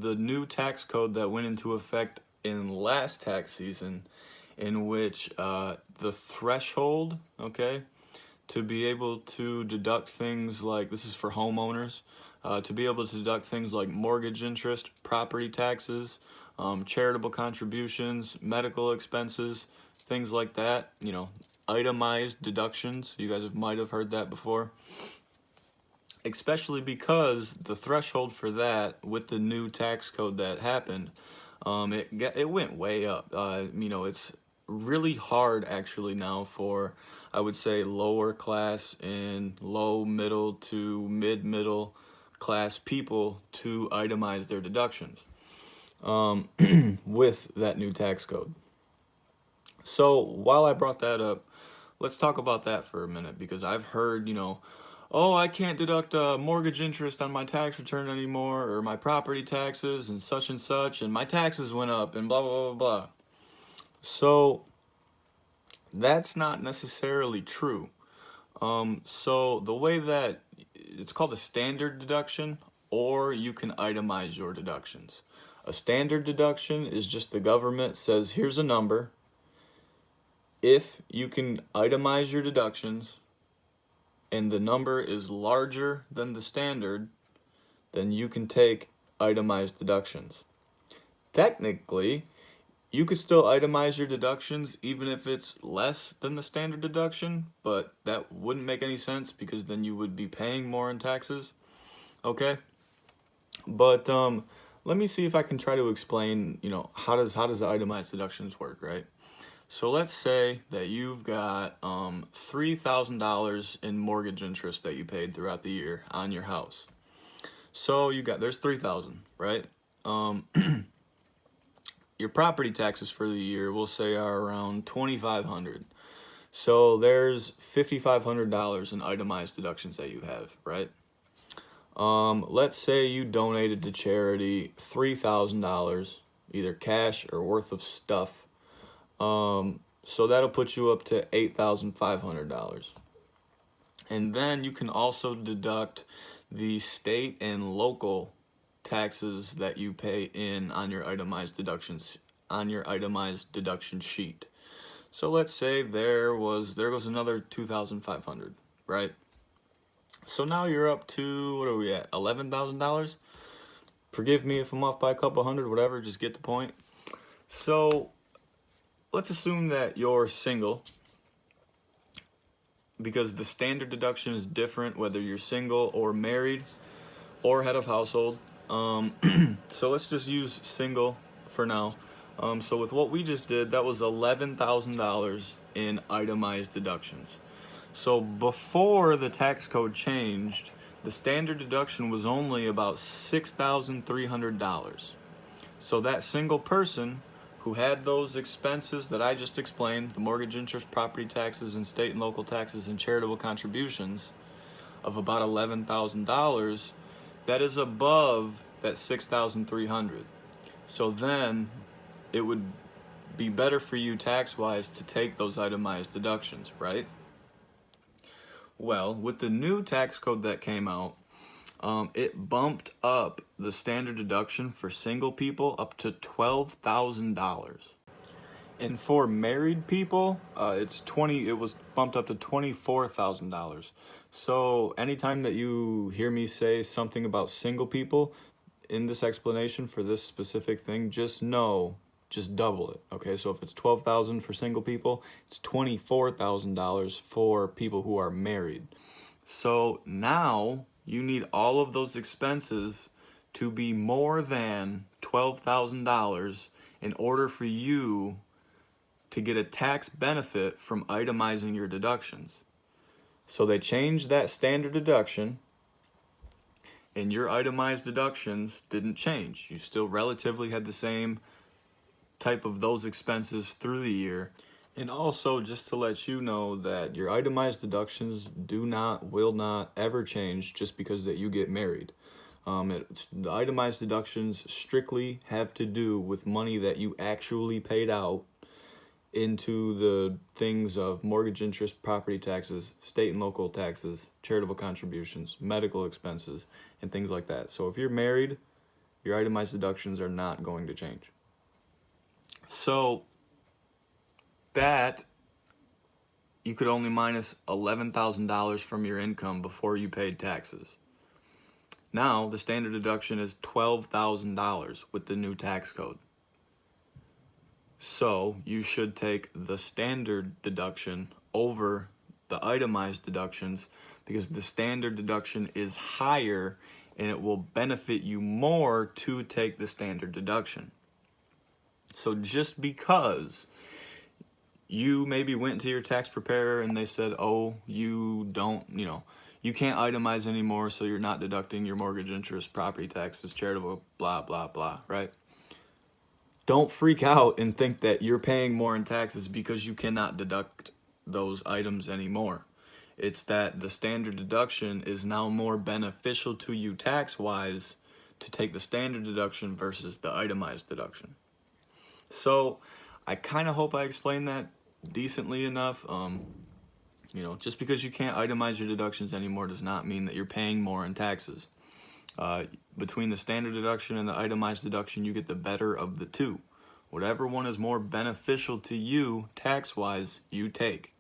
the new tax code that went into effect in last tax season, in which the threshold, okay, to be able to deduct things like, this is for homeowners, to be able to deduct things like mortgage interest, property taxes, charitable contributions, medical expenses, things like that, you know, itemized deductions. You guys might have heard that before. Especially because the threshold for that with the new tax code that happened, it went way up. You know, it's really hard actually now for, I would say, lower class and low middle to mid-middle class people to itemize their deductions with that new tax code. So while I brought that up, let's talk about that for a minute, because I've heard, you know, oh, I can't deduct mortgage interest on my tax return anymore, or my property taxes and such, and my taxes went up and blah, blah, blah, blah. So that's not necessarily true. So the way that it's called a standard deduction, or you can itemize your deductions. A standard deduction is just the government says, here's a number. If you can itemize your deductions and the number is larger than the standard, then you can take itemized deductions. Technically, you could still itemize your deductions even if it's less than the standard deduction, but that wouldn't make any sense because then you would be paying more in taxes. Okay? But let me see if I can try to explain, you know, how does the itemized deductions work, right? So let's say that you've got $3,000 in mortgage interest that you paid throughout the year on your house. So there's $3,000, right? Your property taxes for the year, we'll say, are around $2,500. So there's $5,500 in itemized deductions that you have, right? Let's say you donated to charity $3,000, either cash or worth of stuff. So that'll put you up to $8,500. And then you can also deduct the state and local taxes that you pay in on your itemized deductions, on your itemized deduction sheet. So let's say there goes another $2,500, right? So now you're up to, what are we at, $11,000? Forgive me if I'm off by a couple hundred, whatever, just get the point. So let's assume that you're single, because the standard deduction is different whether you're single or married or head of household. So let's just use single for now. So with what we just did, that was $11,000 in itemized deductions. So before the tax code changed, the standard deduction was only about $6,300. So that single person who had those expenses that I just explained, the mortgage interest, property taxes, and state and local taxes and charitable contributions of about $11,000, that is above that $6,300. So then it would be better for you tax-wise to take those itemized deductions, right? Well, with the new tax code that came out, it bumped up the standard deduction for single people up to $12,000. And for married people, it was bumped up to $24,000. So anytime that you hear me say something about single people in this explanation for this specific thing, just double it. Okay, so if it's $12,000 for single people, it's $24,000 for people who are married. So now you need all of those expenses to be more than $12,000 in order for you to get a tax benefit from itemizing your deductions. So they changed that standard deduction, and your itemized deductions didn't change. You still relatively had the same type of those expenses through the year. And also, just to let you know that your itemized deductions will not ever change just because that you get married. The itemized deductions strictly have to do with money that you actually paid out into the things of mortgage interest, property taxes, state and local taxes, charitable contributions, medical expenses, and things like that. So if you're married, Your itemized deductions are not going to change. So that you could only minus $11,000 from your income before you paid taxes. Now the standard deduction is $12,000 with the new tax code. So you should take the standard deduction over the itemized deductions because the standard deduction is higher and it will benefit you more to take the standard deduction. So just because you maybe went to your tax preparer and they said, oh, you don't, you can't itemize anymore, so you're not deducting your mortgage interest, property taxes, charitable, blah, blah, blah, right? Don't freak out and think that you're paying more in taxes because you cannot deduct those items anymore. It's that the standard deduction is now more beneficial to you tax-wise to take the standard deduction versus the itemized deduction. So I kind of hope I explained that decently enough. Just because you can't itemize your deductions anymore does not mean that you're paying more in taxes. Between the standard deduction and the itemized deduction, you get the better of the two. Whatever one is more beneficial to you tax-wise, you take.